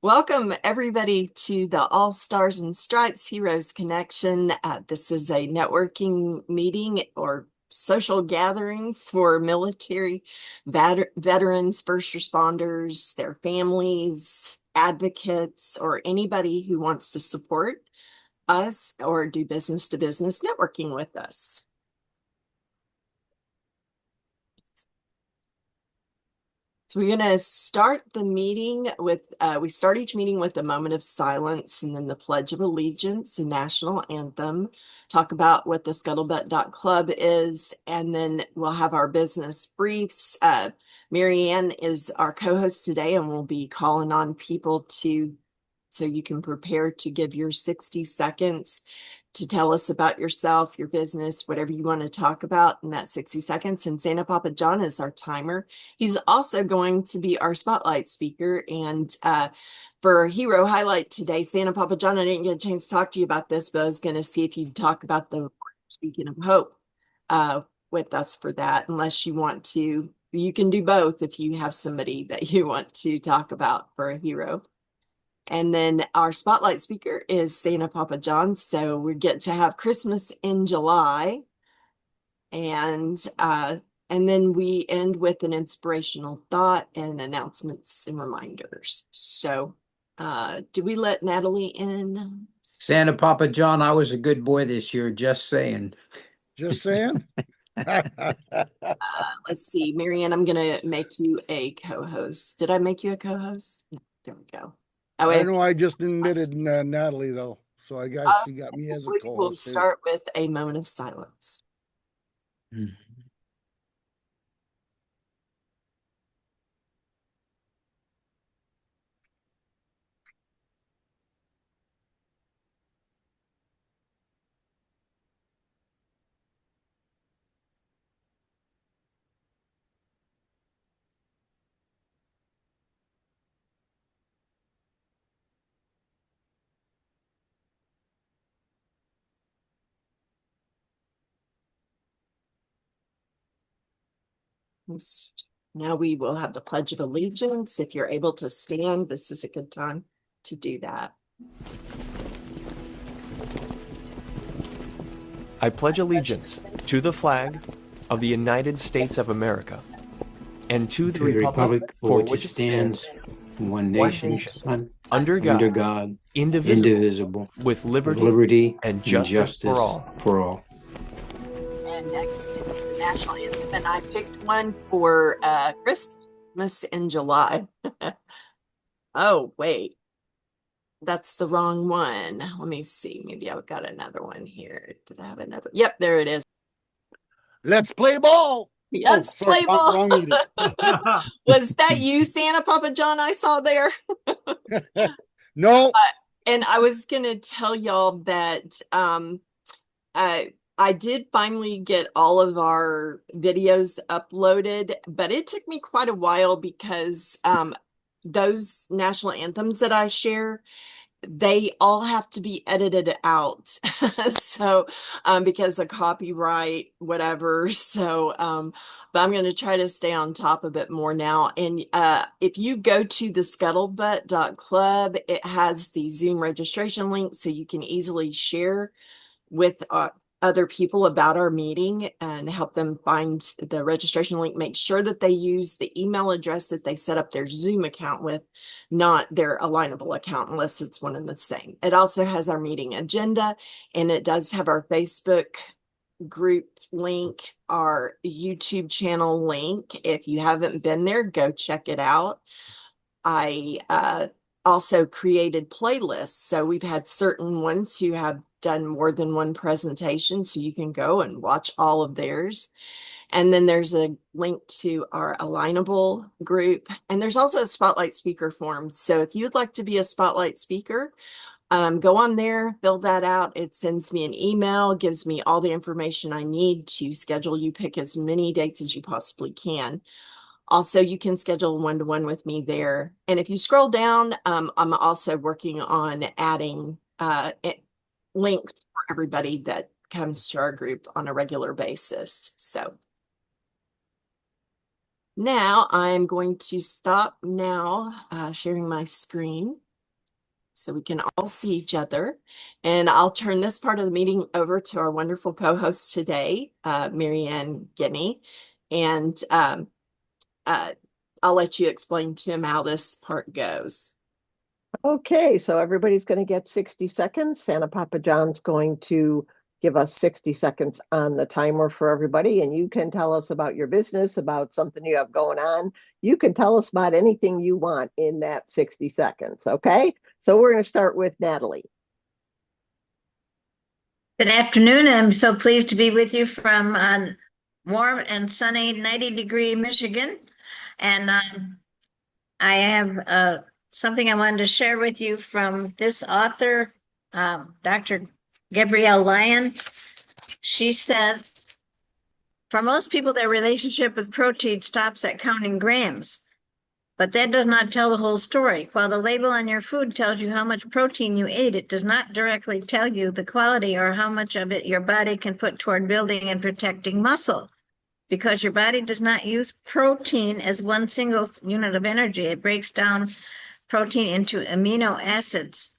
Welcome, everybody, to the All Stars and Stripes Heroes Connection. This is a networking meeting or social gathering for military veterans, first responders, their families, advocates, or anybody who wants to support us or do business to business networking with us. So we're going to start the meeting with, we start each meeting with a moment of silence and then the Pledge of Allegiance and National Anthem, talk about what the Scuttlebutt.club is, and then we'll have our business briefs. Marianne is our co-host today, and we'll be calling on people so you can prepare to give your 60 seconds to tell us about yourself, your business, whatever you want to talk about in that 60 seconds. And Santa Papa John is our timer. He's also going to be our spotlight speaker. And for Hero Highlight today, Santa Papa John, I didn't get a chance to talk to you about this, but I was going to see if you'd talk about the Speaking of Hope with us for that, unless you want to. You can do both if you have somebody that you want to talk about for a hero. And then our spotlight speaker is Santa Papa John. So we get to have Christmas in July. And then we end with an inspirational thought and announcements and reminders. So do we let Natalie in? Santa Papa John, I was a good boy this year, just saying. Just saying. Let's see, Marianne, I'm going to make you a co-host. Did I make you a co-host? There we go. Oh, I know I just admitted Natalie, though. So I guess she got me as a co-host. We'll start with a moment of silence. Mm-hmm. Now we will have the Pledge of Allegiance. If you're able to stand, this is a good time to do that. I pledge allegiance to the flag of the United States of America and to the republic for which it stands, one nation, under God, indivisible, with liberty and justice for all. And next is the National Anthem, and I picked one for Christmas in July. Oh, wait. That's the wrong one. Let me see. Maybe I've got another one here. Did I have another? Yep, there it is. Let's play ball. Let's play ball. Was that you, Santa Papa John, I saw there? No. And I was going to tell y'all that I did finally get all of our videos uploaded, but it took me quite a while because those national anthems that I share, they all have to be edited out. So because of copyright, whatever. So but I'm going to try to stay on top of it more now. And if you go to the scuttlebutt.club, it has the Zoom registration link, so you can easily share with other people about our meeting and help them find the registration link. Make sure that they use the email address that they set up their Zoom account with, not their Alignable account, unless it's one and the same. It also has our meeting agenda, and it does have our Facebook group link, our YouTube channel link. If you haven't been there, go check it out. I also created playlists. So we've had certain ones who have done more than one presentation, so you can go and watch all of theirs. And then there's a link to our Alignable group, and there's also a spotlight speaker form. So if you'd like to be a spotlight speaker, go on there, fill that out. It sends me an email, gives me all the information I need to schedule you. Pick as many dates as you possibly can. Also, you can schedule one-to-one with me there. And if you scroll down, I'm also working on adding links for everybody that comes to our group on a regular basis. So now I'm going to stop now sharing my screen. so we can all see each other. And I'll turn this part of the meeting over to our wonderful co-host today, Mary Ann Guinea. And I'll let you explain to him how this part goes. Okay, so everybody's going to get 60 seconds. Santa Papa John's going to give us 60 seconds on the timer for everybody, and you can tell us about your business, about something you have going on. You can tell us about anything you want in that 60 seconds, okay? So we're going to start with Natalie. Good afternoon. I'm so pleased to be with you from warm and sunny 90-degree Michigan. And I have something I wanted to share with you from this author, Dr. Gabrielle Lyon. She says, for most people, their relationship with protein stops at counting grams. But that does not tell the whole story. While the label on your food tells you how much protein you ate, it does not directly tell you the quality or how much of it your body can put toward building and protecting muscle. Because your body does not use protein as one single unit of energy, it breaks down protein into amino acids.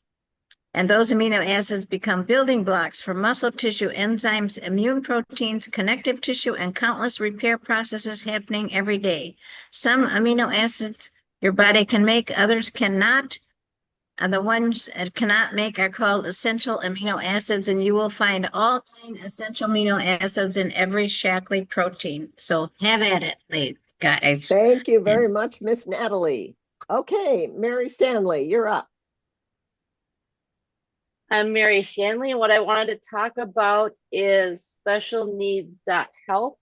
And those amino acids become building blocks for muscle tissue, enzymes, immune proteins, connective tissue, and countless repair processes happening every day. Some amino acids your body can make, others cannot. And the ones it cannot make are called essential amino acids, and you will find all 9 essential amino acids in every Shaklee protein. So have at it, guys. Thank you very much, Miss Natalie. Okay, Mary Stanley, you're up. I'm Mary Stanley, and what I wanted to talk about is specialneeds.help.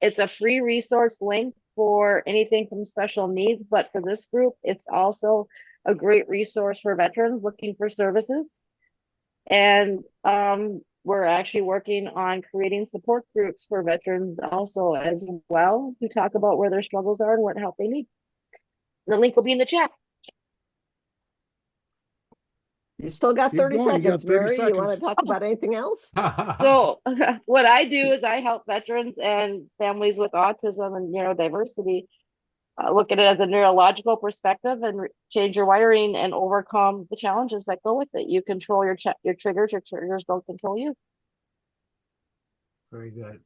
It's a free resource link for anything from special needs, but for this group, it's also a great resource for veterans looking for services. And we're actually working on creating support groups for veterans also as well to talk about where their struggles are and what help they need. The link will be in the chat. You still got Keep 30 going, you got seconds, 30 Mary. You want to seconds. talk about anything else? So what I do is I help veterans and families with autism and neurodiversity look at it as a neurological perspective and change your wiring and overcome the challenges that go with it. You control your triggers don't control you. Very good.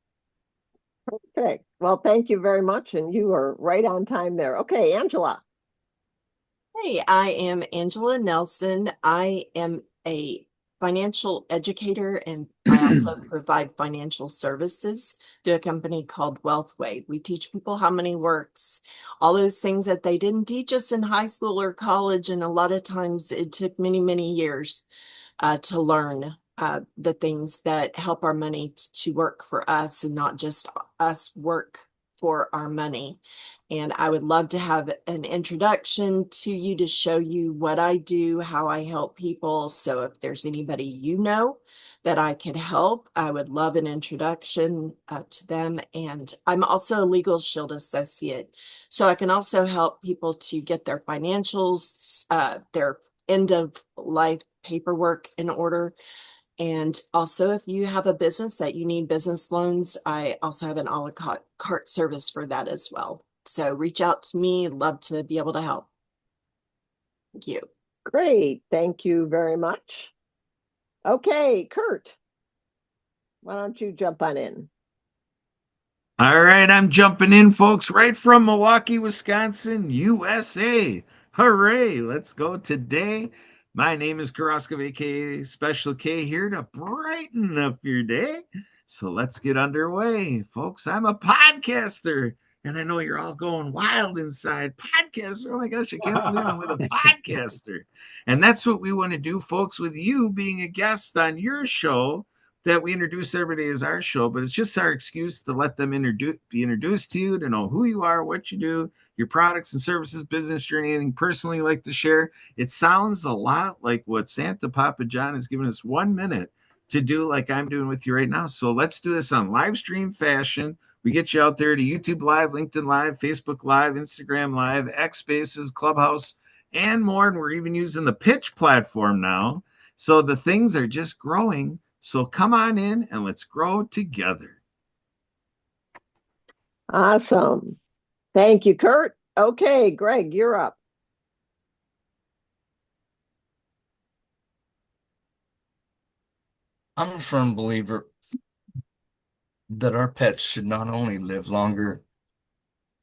Okay, well, thank you very much. And you are right on time there. Okay, Angela. Hey, I am Angela Nelson. I am a financial educator, and I also provide financial services to a company called Wealthway. We teach people how money works, all those things that they didn't teach us in high school or college, and a lot of times it took many, many years to learn the things that help our money to work for us and not just us work for our money. And I would love to have an introduction to you to show you what I do, how I help people. So if there's anybody you know that I could help, I would love an introduction to them. And I'm also a Legal Shield associate. So I can also help people to get their financials, their end of life paperwork in order. And also, if you have a business that you need business loans, I also have an a la carte service for that as well. So reach out to me. Love to be able to help. Thank you. Great. Thank you very much. Okay, Kurt, why don't you jump on in? All right, I'm jumping in, folks, right from Milwaukee, Wisconsin, USA. Hooray, let's go today. My name is Karaskov, aka Special K, here to brighten up your day. So let's get underway, folks. I'm a podcaster, and I know you're all going wild inside. Podcaster, oh my gosh, I can't believe I'm with a podcaster. And that's what we want to do, folks, with you being a guest on your show that we introduce everybody as our show, but it's just our excuse to let them be introduced to you, to know who you are, what you do, your products and services, business journey, anything personally you like to share. It sounds a lot like what Santa Papa John has given us 1 minute to do, like I'm doing with you right now. So let's do this on live stream fashion. We get you out there to YouTube Live, LinkedIn Live, Facebook Live, Instagram Live, X Spaces, Clubhouse, and more. And we're even using the Pitch platform now. So the things are just growing. So come on in and let's grow together. Awesome. Thank you, Kurt. Okay, Greg, you're up. I'm a firm believer that our pets should not only live longer,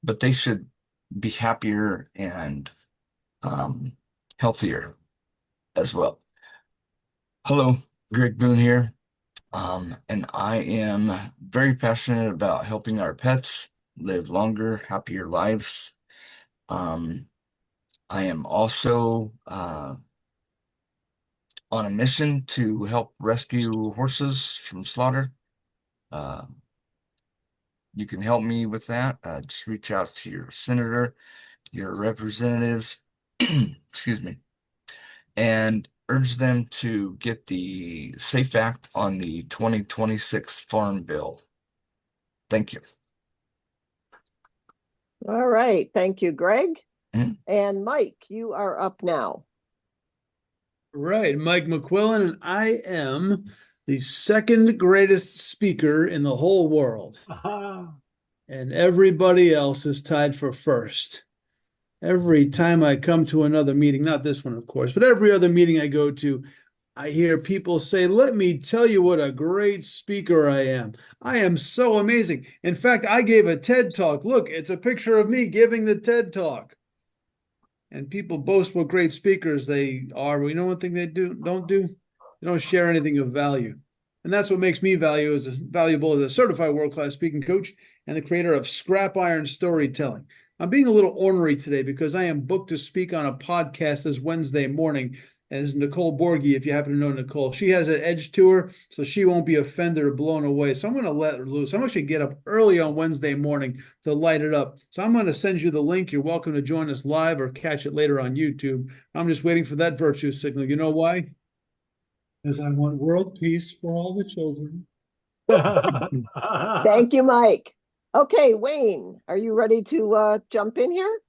but they should be happier and um, healthier as well. Hello, Greg Boone here. And I am very passionate about helping our pets live longer, happier lives. Um, I am also on a mission to help rescue horses from slaughter. Uh, you can help me with that. Just reach out to your senator, your representatives, excuse me, and urge them to get the SAFE Act on the 2026 Farm Bill. Thank you. All right. Thank you, Greg. Mhm. And Mike, you are up now. Right, Mike McQuillan, and I am the second greatest speaker in the whole world. And everybody else is tied for first. Every time I come to another meeting, not this one, of course, but every other meeting I go to, I hear people say, let me tell you what a great speaker I am. I am so amazing. In fact, I gave a TED Talk. Look, it's a picture of me giving the TED Talk. And people boast what great speakers they are. But you know one thing they don't do? They don't share anything of value. And that's what makes me valuable as a certified world-class speaking coach and the creator of Scrap Iron Storytelling. I'm being a little ornery today because I am booked to speak on a podcast this Wednesday morning as Nicole Borghi, if you happen to know Nicole. She has an edge to her, so she won't be offended or blown away. So I'm going to let her loose. I'm actually get up early on Wednesday morning to light it up. So I'm going to send you the link. You're welcome to join us live or catch it later on YouTube. I'm just waiting for that virtue signal. You know why? Because I want world peace for all the children. Thank you, Mike. Okay, Wayne, are you ready to jump in here?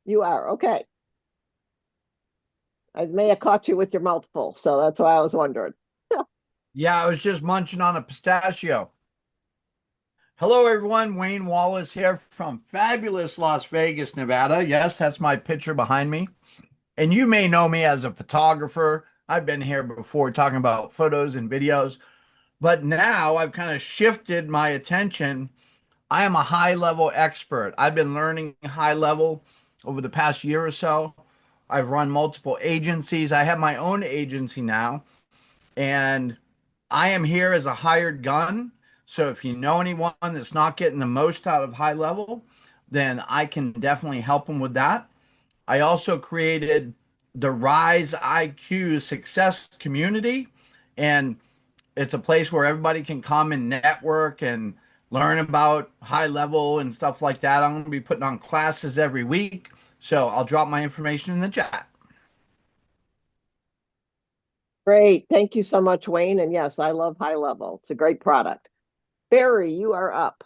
You are. Okay. I may have caught you with your mouth full, so that's why I was wondering. Yeah, I was just munching on a pistachio. Hello, everyone. Wayne Wallace here from fabulous Las Vegas, Nevada. Yes, that's my picture behind me. And you may know me as a photographer. I've been here before talking about photos and videos, but now I've kind of shifted my attention. I am a high level expert. I've been learning high level over the past year or so. I've run multiple agencies. I have my own agency now, and I am here as a hired gun. So if you know anyone that's not getting the most out of high level, then I can definitely help them with that. I also created the Rise IQ Success Community, and it's a place where everybody can come and network and learn about high level and stuff like that. I'm going to be putting on classes every week, so I'll drop my information in the chat. Great. Thank you so much, Wayne. And yes, I love High Level. It's a great product. Barry, you are up.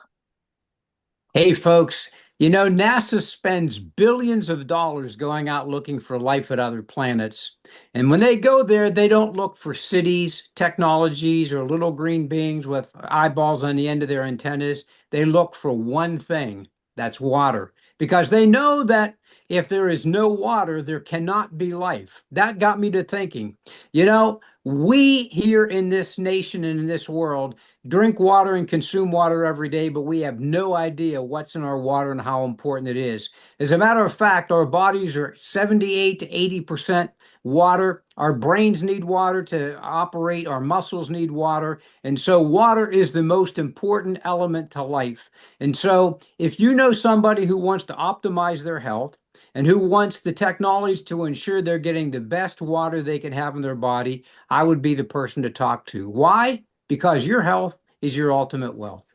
Hey, folks, you know, NASA spends billions of dollars going out looking for life at other planets. And when they go there, they don't look for cities, technologies, or little green beings with eyeballs on the end of their antennas. They look for one thing, that's water, because they know that if there is no water, there cannot be life. That got me to thinking, you know, we here in this nation and in this world drink water and consume water every day, but we have no idea what's in our water and how important it is. As a matter of fact, our bodies are 78 to 80% water. Our brains need water to operate. Our muscles need water. And so water is the most important element to life. And so if you know somebody who wants to optimize their health and who wants the technologies to ensure they're getting the best water they can have in their body, I would be the person to talk to. Why? Because your health is your ultimate wealth.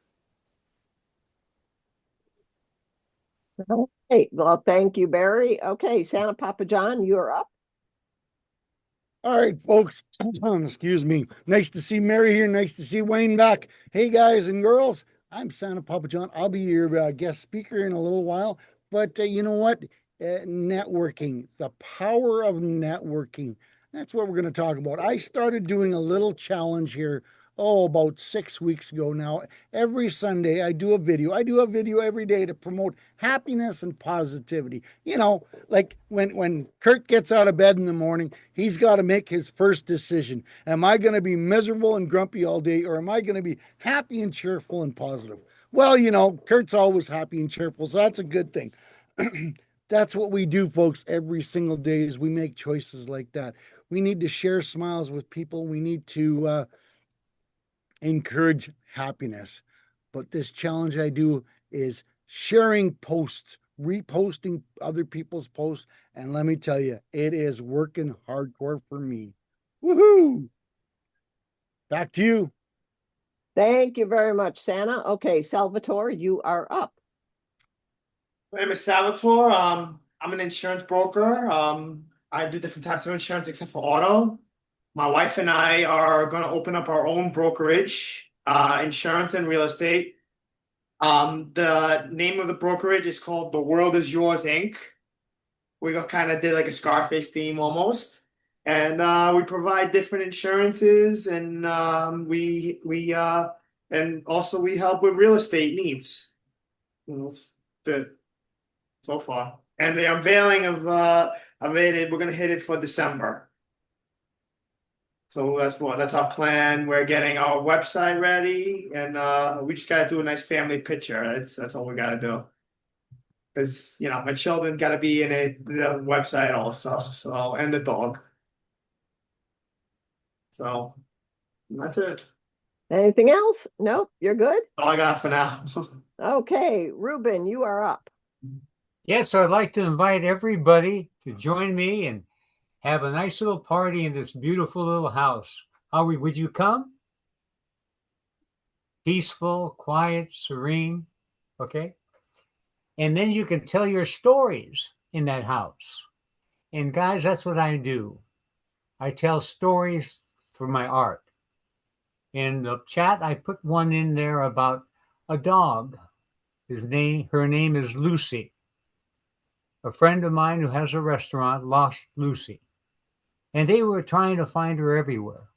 Okay. Well, thank you, Barry. Okay, Santa Papa John, you're up. All right, folks. Excuse me. Nice to see Mary here. Nice to see Wayne back. Hey, guys and girls. I'm Santa Papa John. I'll be your guest speaker in a little while. But you know what? Networking, the power of networking. That's what we're going to talk about. I started doing a little challenge here about 6 weeks ago now. Every Sunday I do a video. I do a video every day to promote happiness and positivity. You know, like when Kurt gets out of bed in the morning, he's got to make his first decision. Am I going to be miserable and grumpy all day, or am I going to be happy and cheerful and positive? Well, you know, Kurt's always happy and cheerful, so that's a good thing. That's what we do, folks, every single day is we make choices like that. We need to share smiles with people. We need to encourage happiness. But this challenge I do is sharing posts, reposting other people's posts. And let me tell you, it is working hardcore for me. Woohoo! Back to you. Thank you very much, Santa. Okay, Salvatore, you are up. My name is Salvatore. I'm an insurance broker. I do different types of insurance except for auto. My wife and I are going to open up our own brokerage, insurance and real estate. The name of the brokerage is called The World Is Yours, Inc. We kind of did like a Scarface theme almost. And we provide different insurances, and and also we help with real estate needs. You know, it's good so far. And the unveiling of it, we're gonna hit it for December. So that's our plan. We're getting our website ready, and we just gotta do a nice family picture. That's all we gotta do. Because you know, my children gotta be in the website also. So, and the dog. So that's it. Anything else? No, you're good? All I got for now. Okay, Ruben, you are up. Yes, I'd like to invite everybody to join me and have a nice little party in this beautiful little house. Would you come? Peaceful, quiet, serene, okay? And then you can tell your stories in that house. And guys, that's what I do. I tell stories for my art. In the chat, I put one in there about a dog. Her name is Lucy. A friend of mine who has a restaurant lost Lucy. And they were trying to find her everywhere.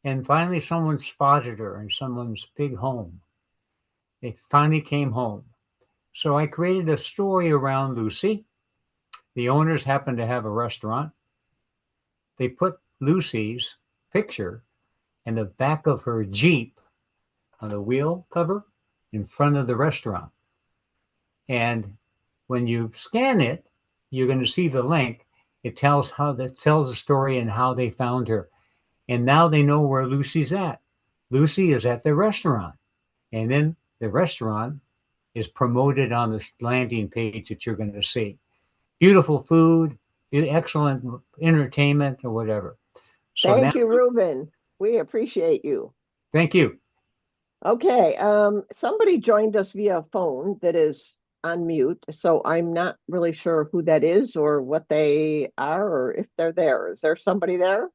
And finally, someone spotted her in someone's big home. They finally came home. So I created a story around Lucy. The owners happened to have a restaurant. They put Lucy's picture in the back of her Jeep on the wheel cover in front of the restaurant. And when you scan it, you're going to see the link. It tells the story and how they found her. And now they know where Lucy's at. Lucy is at the restaurant. And then the restaurant is promoted on this landing page that you're going to see. Beautiful food, excellent entertainment, or whatever. So Thank you, Ruben. We appreciate you. Thank you. Okay, somebody joined us via phone that is on mute, so I'm not really sure who that is or what they are or if they're there. Is there somebody there?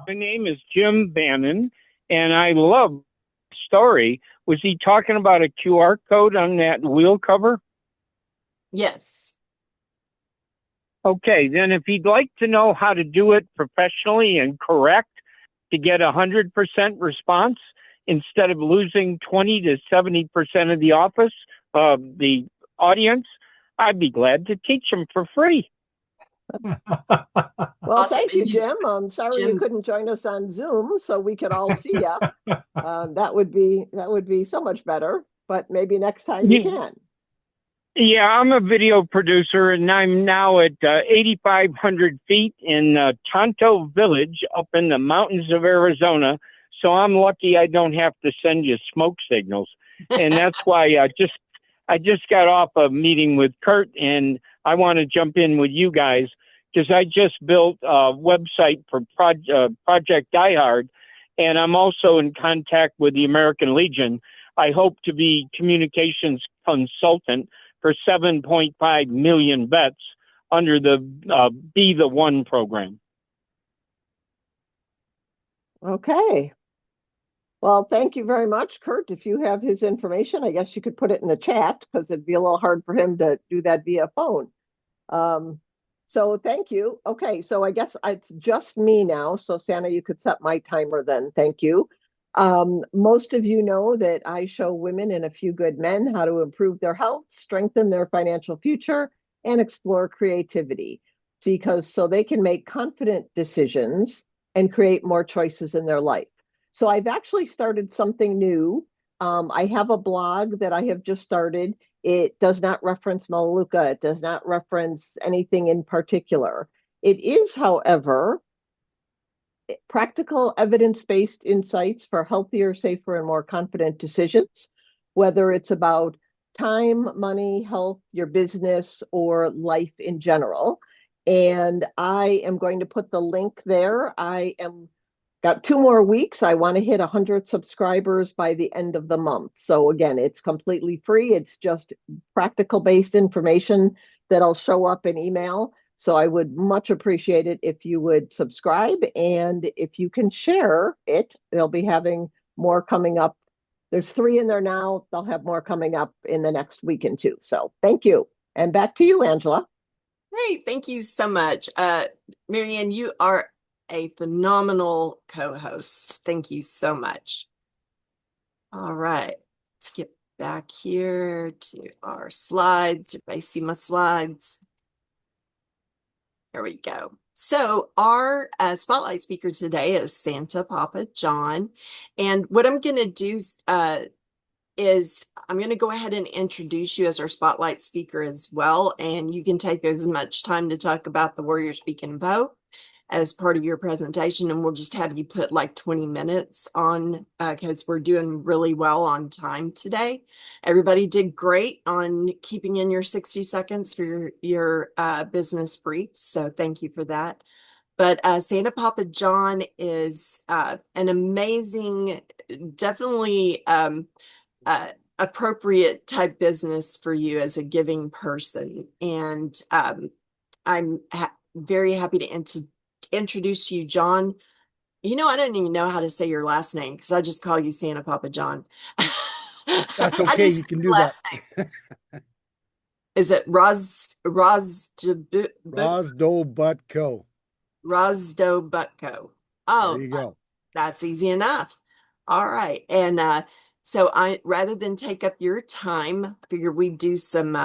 My name is Jim Bannon, and I love the story. Was he talking about a QR code on that wheel cover? Yes. Okay, then if he'd like to know how to do it professionally and correct to get 100% response instead of losing 20 to 70% of the audience, I'd be glad to teach him for free. Well, thank you, Jim. I'm sorry you couldn't join us on Zoom so we could all see you. That would be so much better, but maybe next time you can. Yeah, I'm a video producer, and I'm now at 8,500 feet in Tonto Village up in the mountains of Arizona. So I'm lucky I don't have to send you smoke signals. And that's why I just got off a meeting with Kurt, and I want to jump in with you guys because I just built a website for Project Die Hard, and I'm also in contact with the American Legion. I hope to be communications consultant for 7.5 million vets under the Be the One program. Okay. Well, thank you very much, Kurt. If you have his information, I guess you could put it in the chat because it'd be a little hard for him to do that via phone. So thank you. Okay, so I guess it's just me now. So Santa, you could set my timer then. Thank you. Most of you know that I show women and a few good men how to improve their health, strengthen their financial future, and explore creativity because so they can make confident decisions and create more choices in their life. So I've actually started something new. I have a blog that I have just started. It does not reference Maluka. It does not reference anything in particular. It is, however, practical evidence-based insights for healthier, safer, and more confident decisions, whether it's about time, money, health, your business, or life in general. And I am going to put the link there. I am got 2 more weeks. I want to hit 100 subscribers by the end of the month. So again, it's completely free. It's just practical based information that'll show up in email. So I would much appreciate it if you would subscribe, and if you can share it. They'll be having more coming up. There's 3 in there now. They'll have more coming up in the next week and 2. So thank you. And back to you, Angela. Great. Thank you so much. Marianne, you are a phenomenal co-host. Thank you so much. All right. Let's get back here to our slides. Everybody see my slides? Here we go. So our spotlight speaker today is Santa Papa John. And what I'm going to do is I'm going to go ahead and introduce you as our spotlight speaker as well. And you can take as much time to talk about the Warrior Speak and Vote as part of your presentation. And we'll just have you put like 20 minutes on because we're doing really well on time today. Everybody did great on keeping in your 60 seconds for your business briefs. So thank you for that. But Santa Papa John is an amazing, definitely appropriate type business for you as a giving person. And I'm very happy to introduce you, John. You know, I don't even know how to say your last name because I just call you Santa Papa John. That's okay. You can do that. Is it Rosdo Butko? Rosdo Butko. Oh, there you go. That's easy enough. All right. And so rather than take up your time, I figure we do some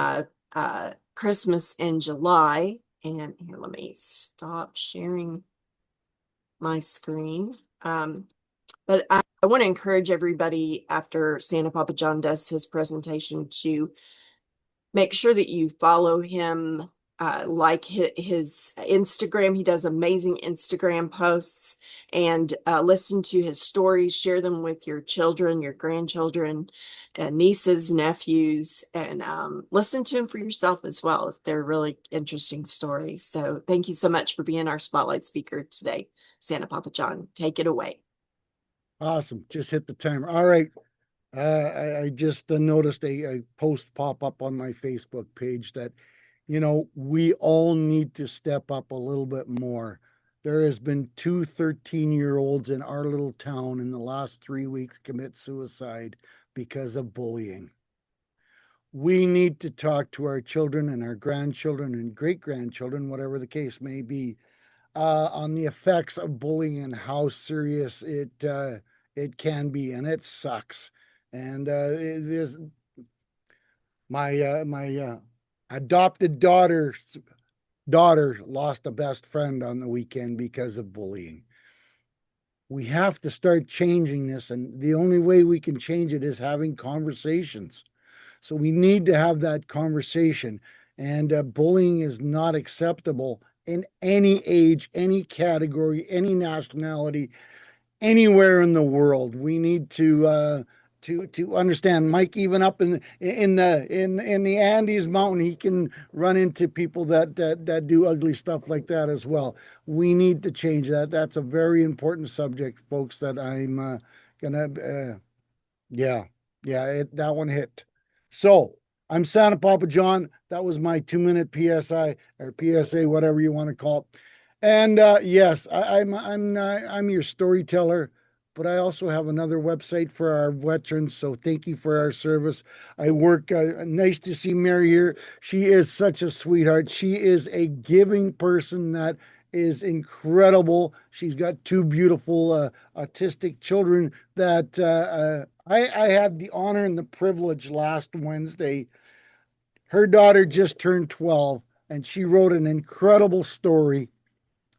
Christmas in July. And here, let me stop sharing my screen. But I want to encourage everybody after Santa Papa John does his presentation to make sure that you follow him, like his Instagram. He does amazing Instagram posts, and listen to his stories, share them with your children, your grandchildren, nieces, nephews, and listen to him for yourself as well. They're really interesting stories. So thank you so much for being our spotlight speaker today, Santa Papa John. Take it away. Awesome. Just hit the timer. All right. I just noticed a post pop up on my Facebook page that, you know, we all need to step up a little bit more. There has been 2 13-year-olds in our little town in the last 3 weeks commit suicide because of bullying. We need to talk to our children and our grandchildren and great-grandchildren, whatever the case may be, on the effects of bullying and how serious it can be, and it sucks. And my adopted daughter lost a best friend on the weekend because of bullying. We have to start changing this, and the only way we can change it is having conversations. So we need to have that conversation, and bullying is not acceptable in any age, any category, any nationality, anywhere in the world. We need to understand. Mike, even up in the Andes mountain, he can run into people that do ugly stuff like that as well. We need to change that. That's a very important subject, folks, that I'm gonna that one hit. So I'm Santa Papa John. That was my 2-minute PSI or PSA, whatever you want to call it. And yes, I'm your storyteller. but I also have another website for our veterans. So thank you for our service. I work, nice to see Mary here. She is such a sweetheart. She is a giving person that is incredible. She's got two beautiful autistic children that I had the honor and the privilege last Wednesday. Her daughter just turned 12 and she wrote an incredible story,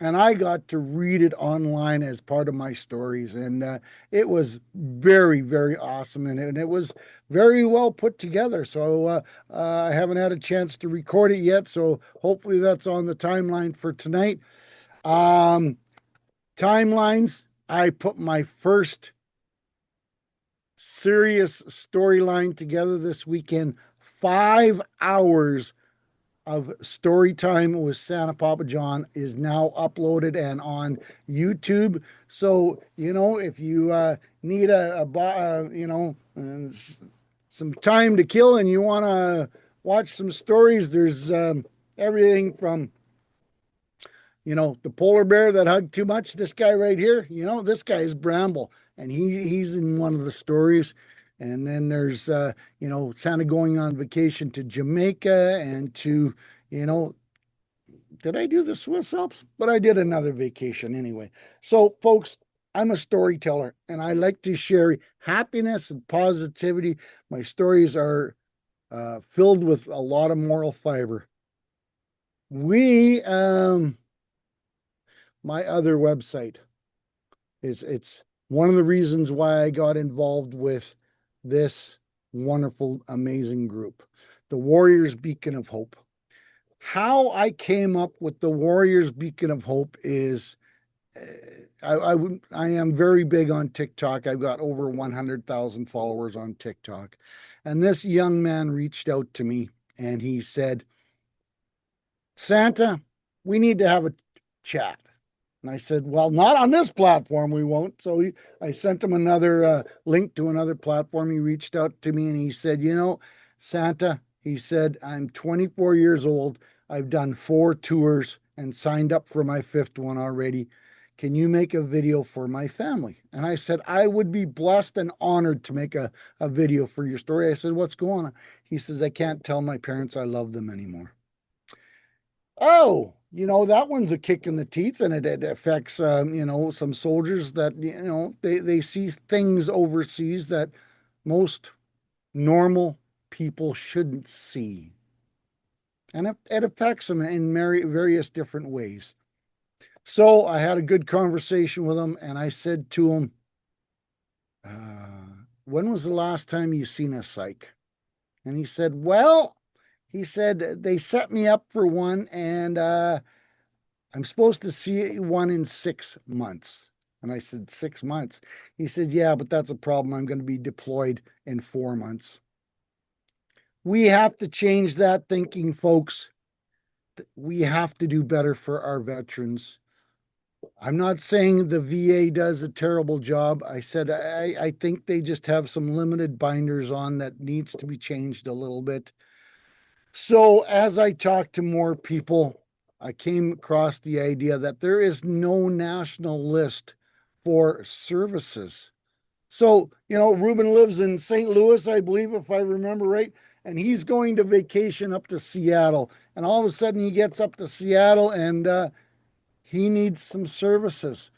and I got to read it online as part of my stories. And it was very, very awesome. And it was very well put together. So I haven't had a chance to record it yet. So hopefully that's on the timeline for tonight. Timelines. I put my first serious storyline together this weekend. 5 hours of story time with Santa Papa John is now uploaded and on YouTube. So, if you need some time to kill and you want to watch some stories, there's everything from, the polar bear that hugged too much. This guy right here, this guy is Bramble, and he's in one of the stories. And then there's, Santa going on vacation to Jamaica and to, did I do the Swiss Alps? But I did another vacation anyway. So, folks, I'm a storyteller and I like to share happiness and positivity. My stories are filled with a lot of moral fiber. My other website, it's one of the reasons why I got involved with this wonderful, amazing group, the Warriors Beacon of Hope. How I came up with the Warriors Beacon of Hope is I am very big on TikTok. I've got over 100,000 followers on TikTok. And this young man reached out to me and he said, Santa, we need to have a chat. And I said, well, not on this platform, we won't. So I sent him another link to another platform. He reached out to me and he said, Santa, he said, I'm 24 years old. I've done 4 tours and signed up for my 5th one already. Can you make a video for my family? And I said, I would be blessed and honored to make a video for your story. I said, what's going on? He says, I can't tell my parents I love them anymore. Oh, that one's a kick in the teeth, and it affects, some soldiers that, they see things overseas that most normal people shouldn't see. And it affects them in various different ways. So I had a good conversation with him, and I said to him, when was the last time you seen a psych? And he said, they set me up for one, and I'm supposed to see one in 6 months. And I said, 6 months? He said, yeah, but that's a problem. I'm going to be deployed in 4 months. We have to change that thinking, folks. We have to do better for our veterans. I'm not saying the VA does a terrible job. I said, I think they just have some limited binders on that needs to be changed a little bit. So as I talked to more people, I came across the idea that there is no national list for services. So, Ruben lives in St. Louis, I believe, if I remember right, and he's going to vacation up to Seattle. And all of a sudden he gets up to Seattle and he needs some services.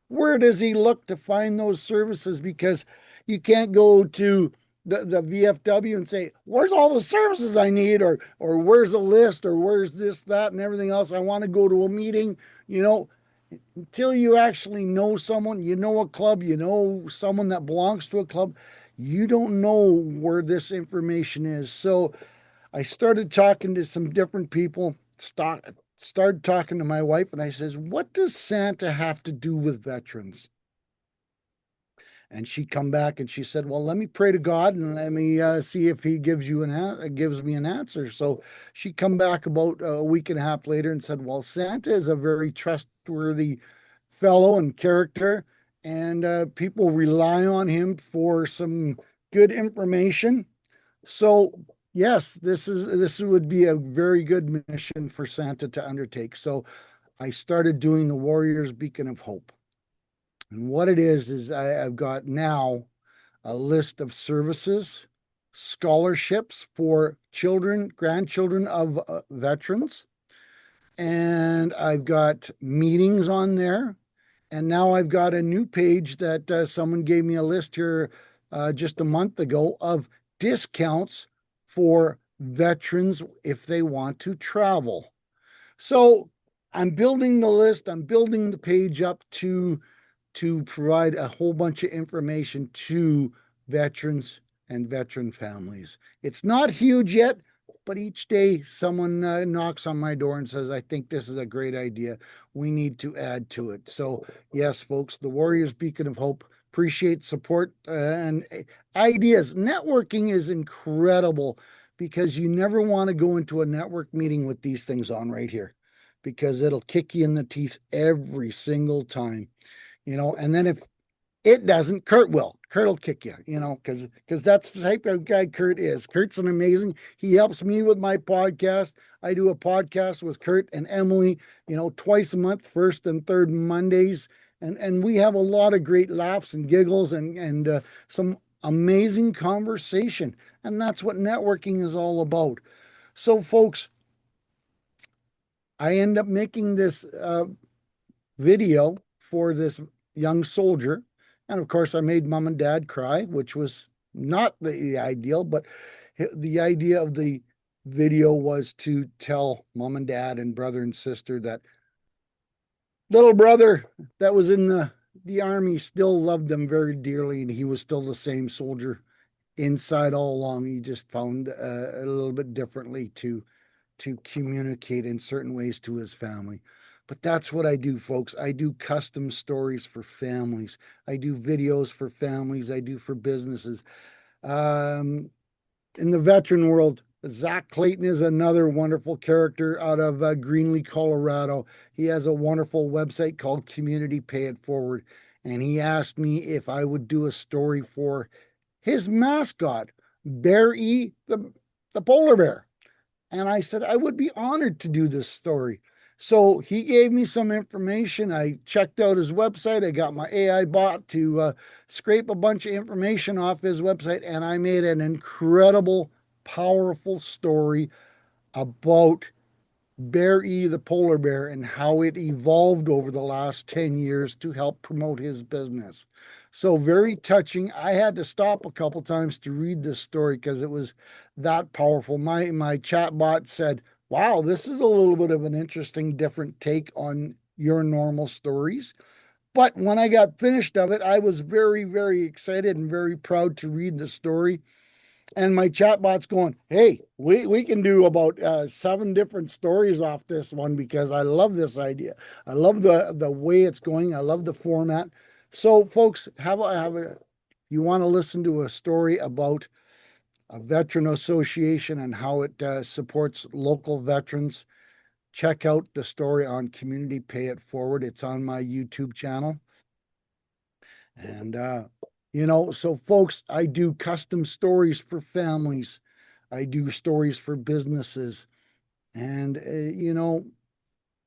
Where does he look to find those services? Because you can't go to the VFW and say, where's all the services I need? Or where's a list? Or where's this, that, and everything else? I want to go to a meeting, until you actually know someone, a club, someone that belongs to a club, you don't know where this information is. So I started talking to some different people, started talking to my wife, and I says, what does Santa have to do with veterans? And she come back and she said, well, let me pray to God and let me see if he gives me an answer. So she come back about a week and a half later and said, well, Santa is a very trustworthy fellow and character, and people rely on him for some good information. So yes, this would be a very good mission for Santa to undertake. So I started doing the Warriors Beacon of Hope. And what it is I've got now a list of services, scholarships for children, grandchildren of veterans. And I've got meetings on there. And now I've got a new page that someone gave me a list here just a month ago of discounts for veterans if they want to travel. So I'm building the list, I'm building the page up to provide a whole bunch of information to veterans and veteran families. It's not huge yet, but each day someone knocks on my door and says, I think this is a great idea. We need to add to it. So, yes, folks, the Warriors Beacon of Hope appreciate support and ideas. Networking is incredible because you never want to go into a network meeting with these things on right here because it'll kick you in the teeth every single time. And then if it doesn't, Kurt will. Kurt will kick you, because that's the type of guy Kurt is. Kurt's an amazing. He helps me with my podcast. I do a podcast with Kurt and Emily, twice a month, first and third Mondays, and we have a lot of great laughs and giggles and some amazing conversation, and that's what networking is all about. So, folks, I end up making this video for this young soldier. And of course, I made mom and dad cry, which was not the ideal, but the idea of the video was to tell mom and dad and brother and sister that little brother that was in the army still loved them very dearly, and he was still the same soldier inside all along. He just found a little bit differently to communicate in certain ways to his family. But that's what I do, folks. I do custom stories for families. I do videos for families. I do for businesses. In the veteran world, Zach Clayton is another wonderful character out of Greenlee, Colorado. He has a wonderful website called Community Pay It Forward. And he asked me if I would do a story for his mascot, Bear E, the polar bear. And I said, I would be honored to do this story. So he gave me some information. I checked out his website. I got my AI bot to scrape a bunch of information off his website, and I made an incredible, powerful story about Bear E, the polar bear, and how it evolved over the last 10 years to help promote his business. So very touching. I had to stop a couple times to read this story because it was that powerful. My chat bot said, wow, this is a little bit of an interesting, different take on your normal stories. But when I got finished of it, I was very, very excited and very proud to read the story. And my chatbot's going, hey, we can do about 7 different stories off this one because I love this idea. I love the way it's going. I love the format. So, folks, you want to listen to a story about a veteran association and how it supports local veterans, check out the story on Community Pay It Forward. It's on my YouTube channel. And, so folks, I do custom stories for families. I do stories for businesses. And,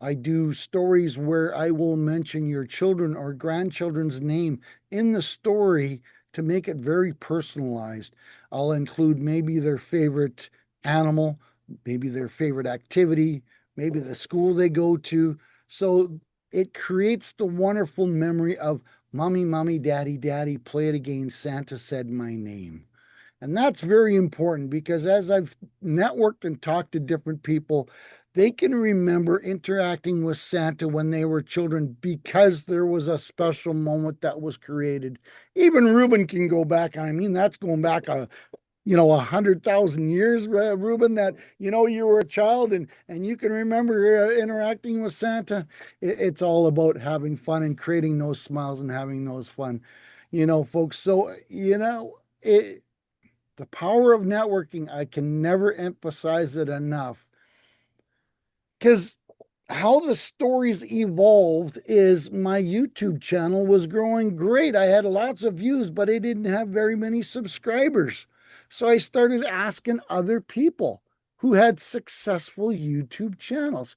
I do stories where I will mention your children or grandchildren's name in the story to make it very personalized. I'll include maybe their favorite animal, maybe their favorite activity, maybe the school they go to. So it creates the wonderful memory of mommy, mommy, daddy, daddy, play it again. Santa said my name. And that's very important because as I've networked and talked to different people, they can remember interacting with Santa when they were children because there was a special moment that was created. Even Ruben can go back. I mean, that's going back 100,000 years, Ruben, that, you were a child and you can remember interacting with Santa. It's all about having fun and creating those smiles and having those fun, folks. So, the power of networking, I can never emphasize it enough. Because how the stories evolved is my YouTube channel was growing great. I had lots of views, but I didn't have very many subscribers. So I started asking other people who had successful YouTube channels,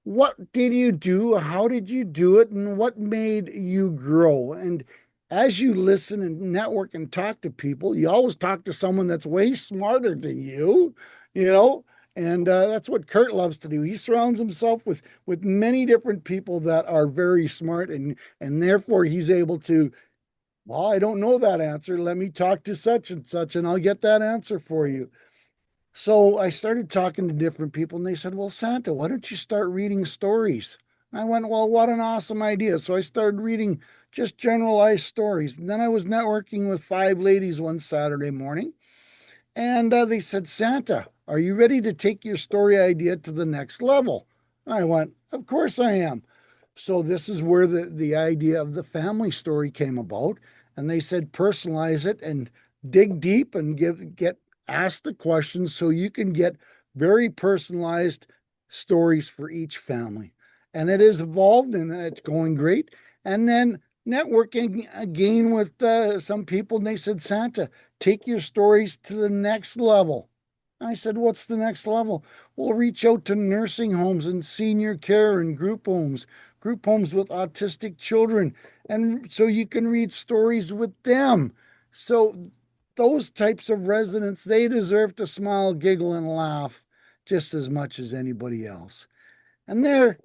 what did you do? How did you do it? And what made you grow? And as you listen and network and talk to people, you always talk to someone that's way smarter than you know, and that's what Kurt loves to do. He surrounds himself with many different people that are very smart, and therefore he's able to, well, I don't know that answer. Let me talk to such and such, and I'll get that answer for you. So I started talking to different people, and they said, well, Santa, why don't you start reading stories? And I went, well, what an awesome idea. So I started reading just generalized stories. And then I was networking with 5 ladies one Saturday morning, and they said, Santa, are you ready to take your story idea to the next level? And I went, of course I am. So this is where the idea of the family story came about. And they said, personalize it and dig deep and get ask the questions so you can get very personalized stories for each family. And it has evolved and it's going great. And then networking again with some people, and they said, Santa, take your stories to the next level. I said, what's the next level? We'll reach out to nursing homes and senior care and group homes with autistic children. And so you can read stories with them. So those types of residents, they deserve to smile, giggle, and laugh just as much as anybody else. And there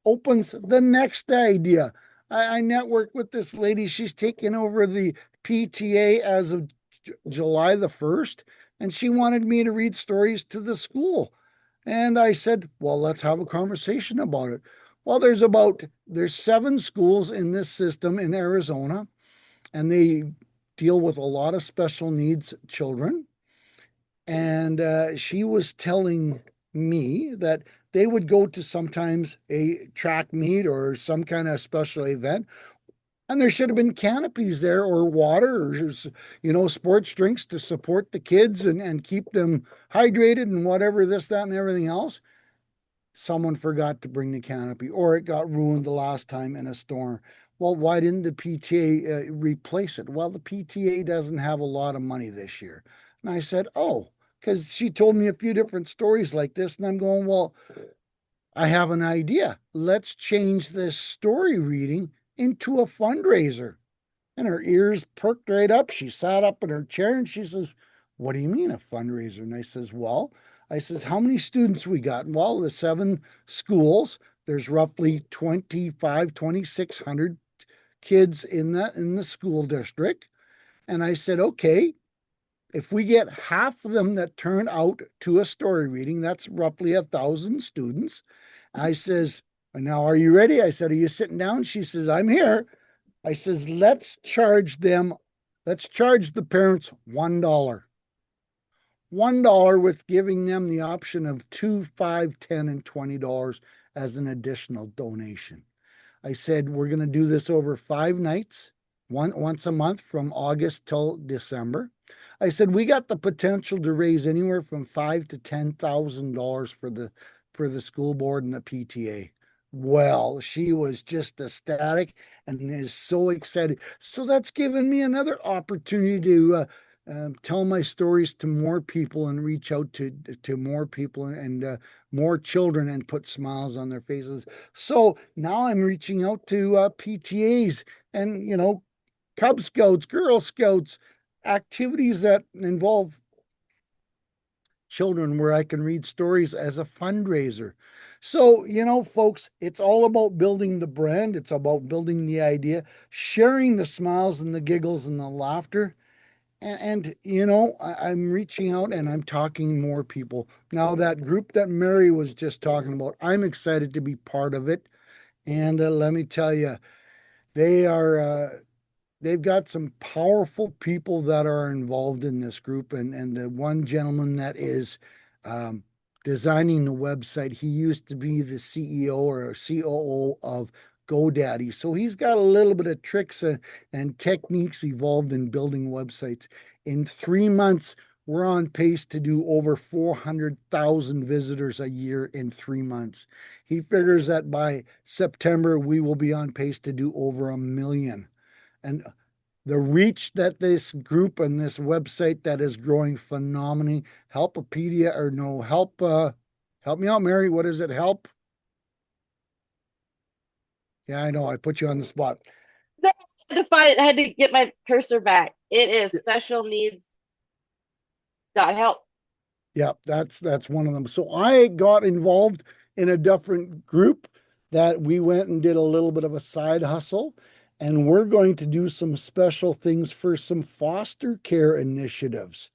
opens the next idea. I network with this lady. She's taken over the PTA as of July the 1st, and she wanted me to read stories to the school. And I said, well, let's have a conversation about it. Well, there's 7 schools in this system in Arizona, and they deal with a lot of special needs children. And she was telling me that they would go to sometimes a track meet or some kind of special event, and there should have been canopies there or water or sports drinks to support the kids and keep them hydrated and whatever, this, that, and everything else. Someone forgot to bring the canopy, or it got ruined the last time in a storm. Well, why didn't the PTA replace it? Well, the PTA doesn't have a lot of money this year. And I said, oh, because she told me a few different stories like this. And I'm going, well, I have an idea. Let's change this story reading into a fundraiser. And her ears perked right up. She sat up in her chair and she says, what do you mean a fundraiser? And I says, how many students we got? And well, the 7 schools, there's roughly 2,600 kids in the school district. And I said, okay, if we get half of them that turn out to a story reading, that's roughly 1,000 students. I says, now are you ready? I said, are you sitting down? She says, I'm here. I says, let's charge the parents $1. $1 with giving them the option of $2, $5, $10, and $20 as an additional donation. I said, we're going to do this over 5 nights, once a month from August till December. I said, we got the potential to raise anywhere from $5,000 to $10,000 for the school board and the PTA. Well, she was just ecstatic and is so excited. So that's given me another opportunity to tell my stories to more people and reach out to more people and more children and put smiles on their faces. So now I'm reaching out to PTAs and, Cub Scouts, Girl Scouts, activities that involve children where I can read stories as a fundraiser. So, folks, it's all about building the brand. It's about building the idea, sharing the smiles and the giggles and the laughter. And I'm reaching out and I'm talking more people. Now, that group that Mary was just talking about, I'm excited to be part of it. And let me tell you, they are they've got some powerful people that are involved in this group. And the one gentleman that is um, designing the website, he used to be the CEO or COO of GoDaddy. So he's got a little bit of tricks and techniques evolved in building websites. In 3 months, we're on pace to do over 400,000 visitors a year in 3 months. He figures that by September, we will be on pace to do over 1 million. And the reach that this group and this website that is growing phenomenally, help me out, Mary. What is it? Yeah, I know. I put you on the spot. So I had to find it. I had to get my cursor back. It is special needs dot help. Yeah, that's one of them. So I got involved in a different group that we went and did a little bit of a side hustle, and we're going to do some special things for some foster care initiatives.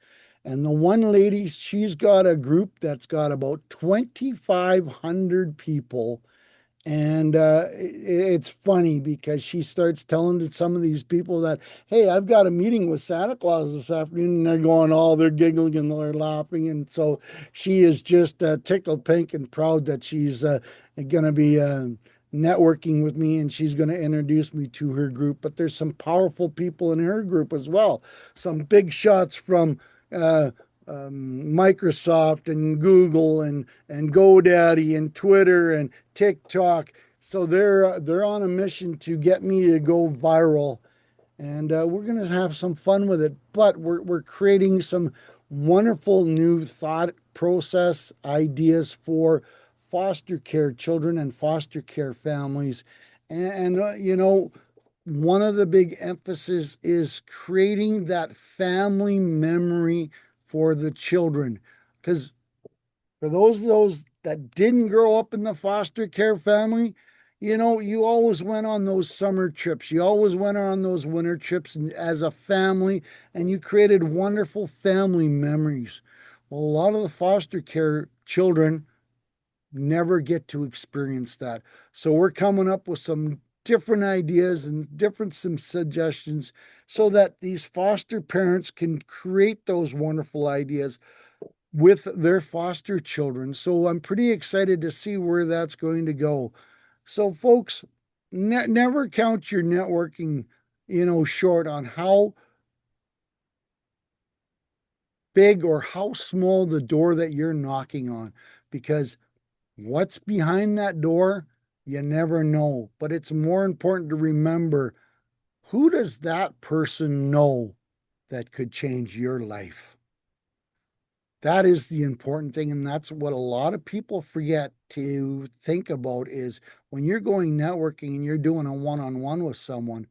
And the one lady, she's got a group that's got about 2,500 people, and it's funny because she starts telling to some of these people that, hey, I've got a meeting with Santa Claus this afternoon. And they're going, oh, they're giggling and they're laughing. And so she is just tickled pink and proud that she's going to be networking with me, and she's going to introduce me to her group. But there's some powerful people in her group as well. Some big shots from uh, Microsoft and Google and GoDaddy and Twitter and TikTok. So they're on a mission to get me to go viral, and we're gonna have some fun with it. But we're creating some wonderful new thought process ideas for foster care children and foster care families, and one of the big emphasis is creating that family memory for the children, because for those that didn't grow up in the foster care family, you always went on those summer trips. You always went on those winter trips as a family, and you created wonderful family memories. Well, a lot of the foster care children never get to experience that. So we're coming up with some different ideas and different some suggestions so that these foster parents can create those wonderful ideas with their foster children. So I'm pretty excited to see where that's going to go. So folks, never count your networking, short on how big or how small the door that you're knocking on, because what's behind that door, you never know. But it's more important to remember, who does that person know that could change your life? That is the important thing. And that's what a lot of people forget to think about is when you're going networking and you're doing a one-on-one with someone.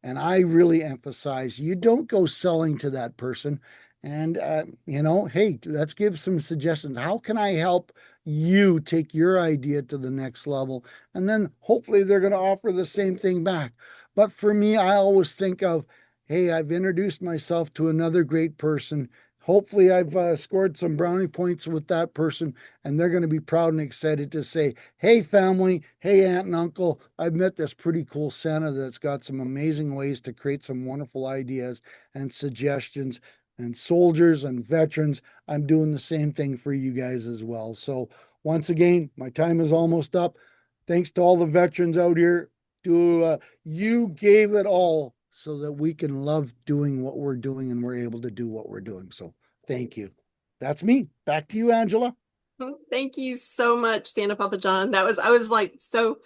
And I really emphasize you don't go selling to that person. And, hey, let's give some suggestions. How can I help you take your idea to the next level? And then hopefully they're going to offer the same thing back. But for me, I always think of, hey, I've introduced myself to another great person. Hopefully, I've scored some brownie points with that person, and they're going to be proud and excited to say, hey, family, hey, aunt and uncle, I've met this pretty cool Santa that's got some amazing ways to create some wonderful ideas and suggestions. And soldiers and veterans, I'm doing the same thing for you guys as well. So, once again, my time is almost up. Thanks to all the veterans out here. You gave it all so that we can love doing what we're doing and we're able to do what we're doing. So thank you. That's me. Back to you, Angela. Thank you so much, Santa Papa John. I was like so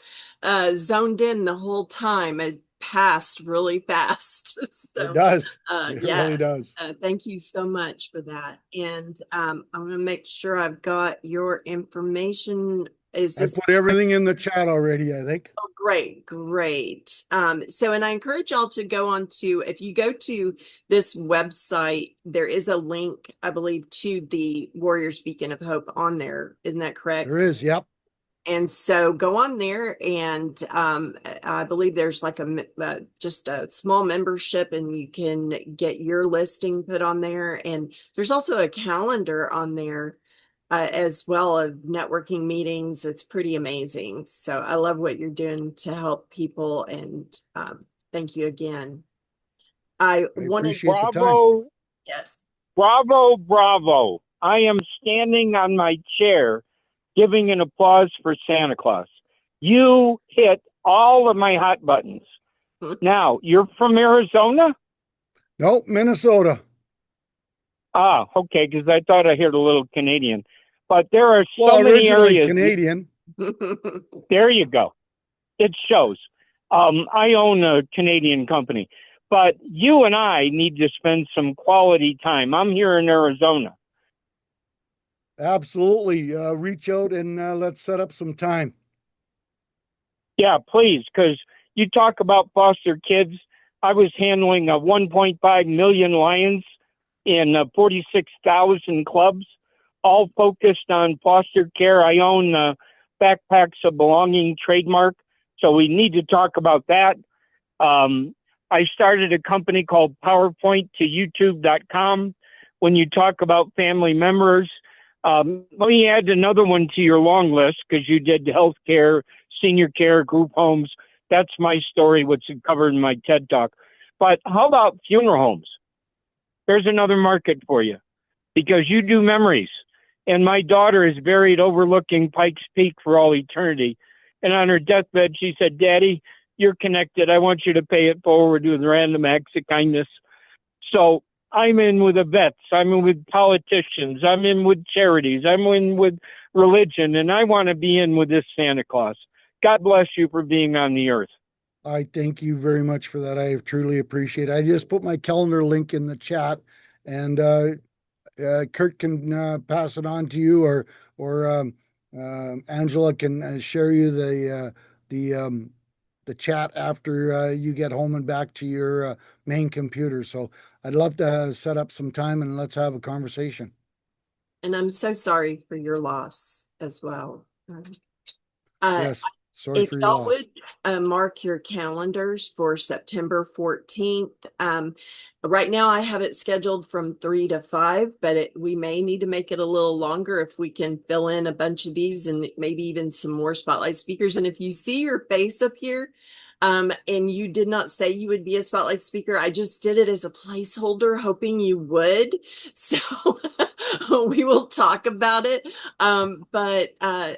zoned in the whole time. It passed really fast. It does. It really yes, does. thank you so much for that. And I'm going to make sure I've got your information. Is I this put everything in the chat already, I think. Oh, great, great. And I encourage y'all to go on to, if you go to this website, there is a link, I believe, to the Warriors Beacon of Hope on there. Isn't that correct? There is, yep. And so go on there, and I believe there's like just a small membership, and you can get your listing put on there. And there's also a calendar on there as well of networking meetings. It's pretty amazing. So I love what you're doing to help people, and thank you again. I wanted appreciate the time. Bravo. Yes. Bravo, bravo. I am standing on my chair giving an applause for Santa Claus. You hit all of my hot buttons. Now, you're from Arizona? Nope, Minnesota. Ah, okay, because I thought I heard a little Canadian. But there are so many originally areas. Canadian. There you go. It shows. I own a Canadian company. But you and I need to spend some quality time. I'm here in Arizona. Absolutely. Reach out and let's set up some time. Yeah, please, because you talk about foster kids. I was handling 1.5 million lions in 46,000 clubs, all focused on foster care. I own Backpacks of Belonging trademark, so we need to talk about that. I started a company called PowerPoint to YouTube.com. When you talk about family members, let me add another one to your long list, because you did healthcare, senior care, group homes. That's my story, which is covered in my TED Talk. But how about funeral homes? There's another market for you, because you do memories. And my daughter is buried overlooking Pikes Peak for all eternity. And on her deathbed, she said, "Daddy, you're connected. I want you to pay it forward with random acts of kindness." So I'm in with the vets. I'm in with politicians. I'm in with charities. I'm in with religion. And I want to be in with this Santa Claus. God bless you for being on the earth. I thank you very much for that. I truly appreciate it. I just put my calendar link in the chat, and Kurt can pass it on to you, or Angela can share you the chat after you get home and back to your main computer. So I'd love to set up some time and let's have a conversation. And I'm so sorry for your loss as well. Yes, sorry If for your y'all loss. would mark your calendars for September 14th. Right now I have it scheduled from 3 to 5, but we may need to make it a little longer if we can fill in a bunch of these and maybe even some more spotlight speakers. And if you see your face up here, and you did not say you would be a spotlight speaker, I just did it as a placeholder, hoping you would. So we will talk about it. But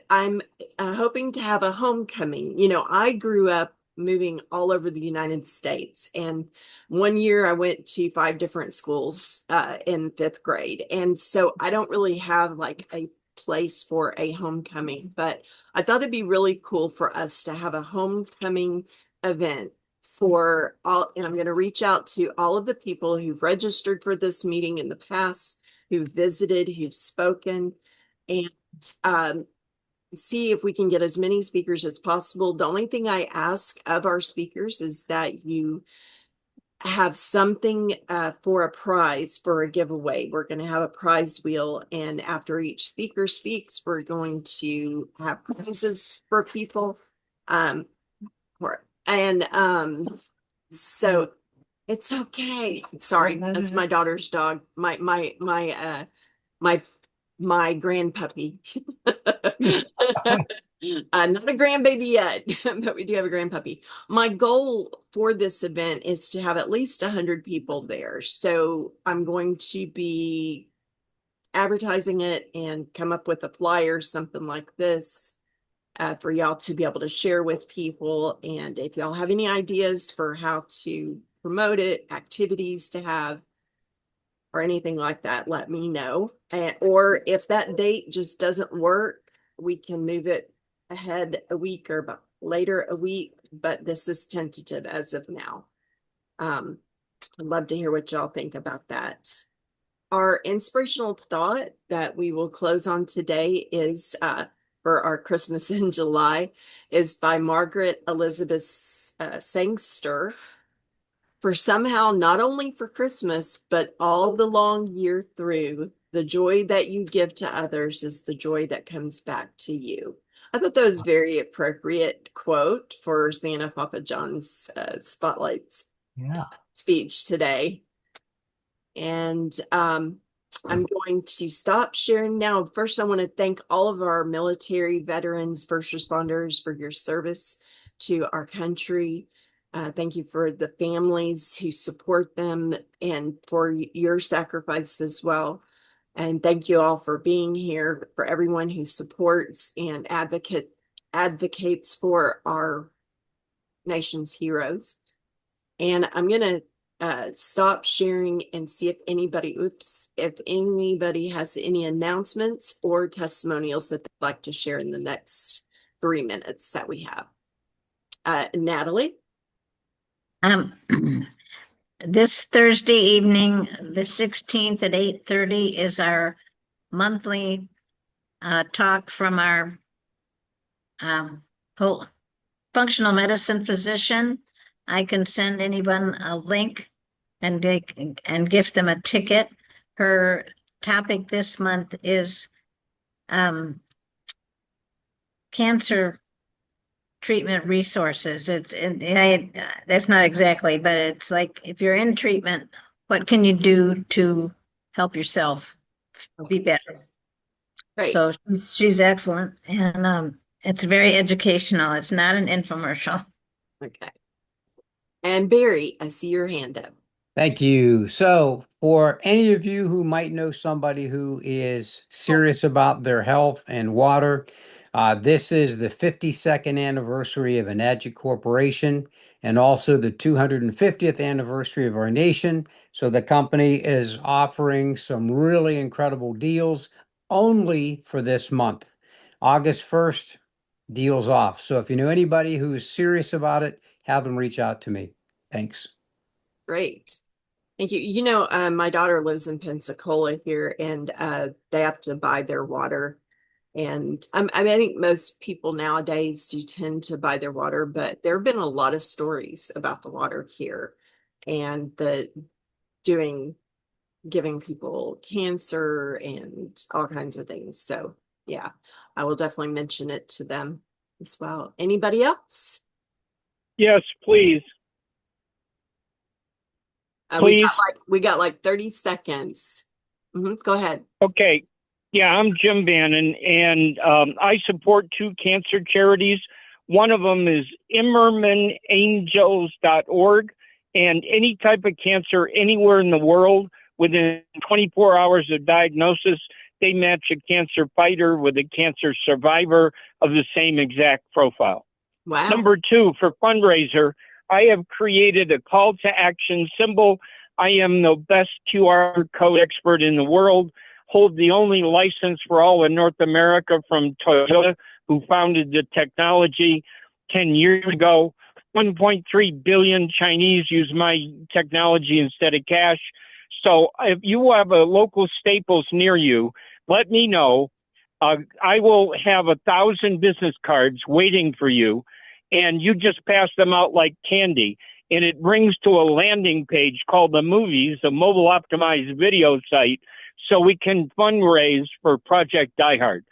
I'm hoping to have a homecoming. You know, I grew up moving all over the United States, and one year I went to 5 different schools in 5th grade. And so I don't really have like a place for a homecoming, but I thought it'd be really cool for us to have a homecoming event for all. And I'm going to reach out to all of the people who've registered for this meeting in the past, who've visited, who've spoken, and see if we can get as many speakers as possible. The only thing I ask of our speakers is that you have something for a prize, for a giveaway. We're going to have a prize wheel, and after each speaker speaks, we're going to have prizes for people. So it's okay. Sorry, that's my daughter's dog. My grandpuppy. Not a grandbaby yet, but we do have a grandpuppy. My goal for this event is to have at least 100 people there. So I'm going to be advertising it and come up with a flyer, something like this, for y'all to be able to share with people. And if y'all have any ideas for how to promote it, activities to have, or anything like that, let me know. Or if that date just doesn't work, we can move it ahead a week or later a week, but this is tentative as of now. I'd love to hear what y'all think about that. Our inspirational thought that we will close on today is for our Christmas in July is by Margaret Elizabeth Sangster. For somehow, not only for Christmas, but all the long year through, the joy that you give to others is the joy that comes back to you. I thought that was very appropriate quote for Santa Papa John's spotlights speech today. And I'm going to stop sharing now. First, I want to thank all of our military veterans, first responders, for your service to our country. Thank you for the families who support them and for your sacrifice as well. And thank you all for being here, for everyone who supports and advocates for our nation's heroes. And I'm going to stop sharing and see if anybody has any announcements or testimonials that they'd like to share in the next 3 minutes that we have. Natalie? This Thursday evening, the 16th at 8:30 is our monthly talk from our functional medicine physician. I can send anyone a link and gift them a ticket. Her topic this month is cancer treatment resources. That's not exactly, but it's like if you're in treatment, what can you do to help yourself be better? Great. So she's excellent, and it's very educational. It's not an infomercial. Okay. And Barry, I see your hand up. Thank you. So, for any of you who might know somebody who is serious about their health and water, this is the 52nd anniversary of an Edu Corporation and also the 250th anniversary of our nation. So, the company is offering some really incredible deals only for this month. August 1st, deals off. So, if you know anybody who is serious about it, have them reach out to me. Thanks. Great. Thank you. You know, my daughter lives in Pensacola here, and they have to buy their water. And I think most people nowadays do tend to buy their water, but there have been a lot of stories about the water here and giving people cancer and all kinds of things. So yeah, I will definitely mention it to them as well. Anybody else? Yes, please. Please. We got like 30 seconds. Go ahead. Okay. Yeah, I'm Jim Bannon, and I support two cancer charities. One of them is ImmermanAngels.org, and any type of cancer anywhere in the world, within 24 hours of diagnosis, they match a cancer fighter with a cancer survivor of the same exact profile. Wow. Number two, for fundraiser, I have created a call to action symbol. I am the best QR code expert in the world, hold the only license for all of North America from Toyota, who founded the technology 10 years ago. 1.3 billion Chinese use my technology instead of cash. So if you have a local Staples near you, let me know. I will have 1,000 business cards waiting for you, and you just pass them out like candy. And it brings to a landing page called The Movies, a mobile optimized video site, so we can fundraise for Project Die Hard.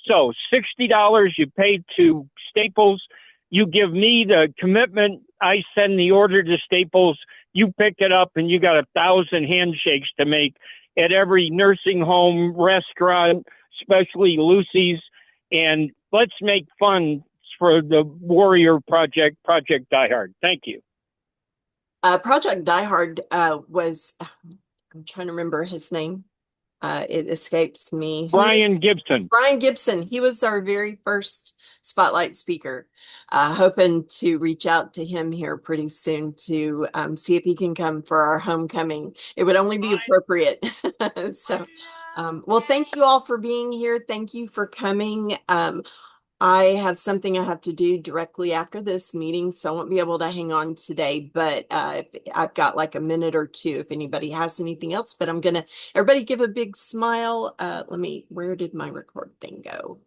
So $60 you pay to Staples, you give me the commitment, I send the order to Staples, you pick it up, and you got 1,000 handshakes to make at every nursing home, restaurant, especially Lucy's, and let's make fun for the Warrior Project, Project Die Hard. Thank you. Project Die Hard was, I'm trying to remember his name. It escapes me. Brian Gibson. Brian Gibson. He was our very first spotlight speaker. Hoping to reach out to him here pretty soon to see if he can come for our homecoming. It would only be appropriate. So, well, thank you all for being here. Thank you for coming. I have something I have to do directly after this meeting, so I won't be able to hang on today, but I've got like a minute or two if anybody has anything else, but everybody give a big smile. Where did my record thing go?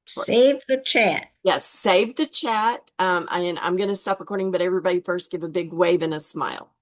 Save the chat. Yes, save the chat. And I'm going to stop recording, but everybody first give a big wave and a smile.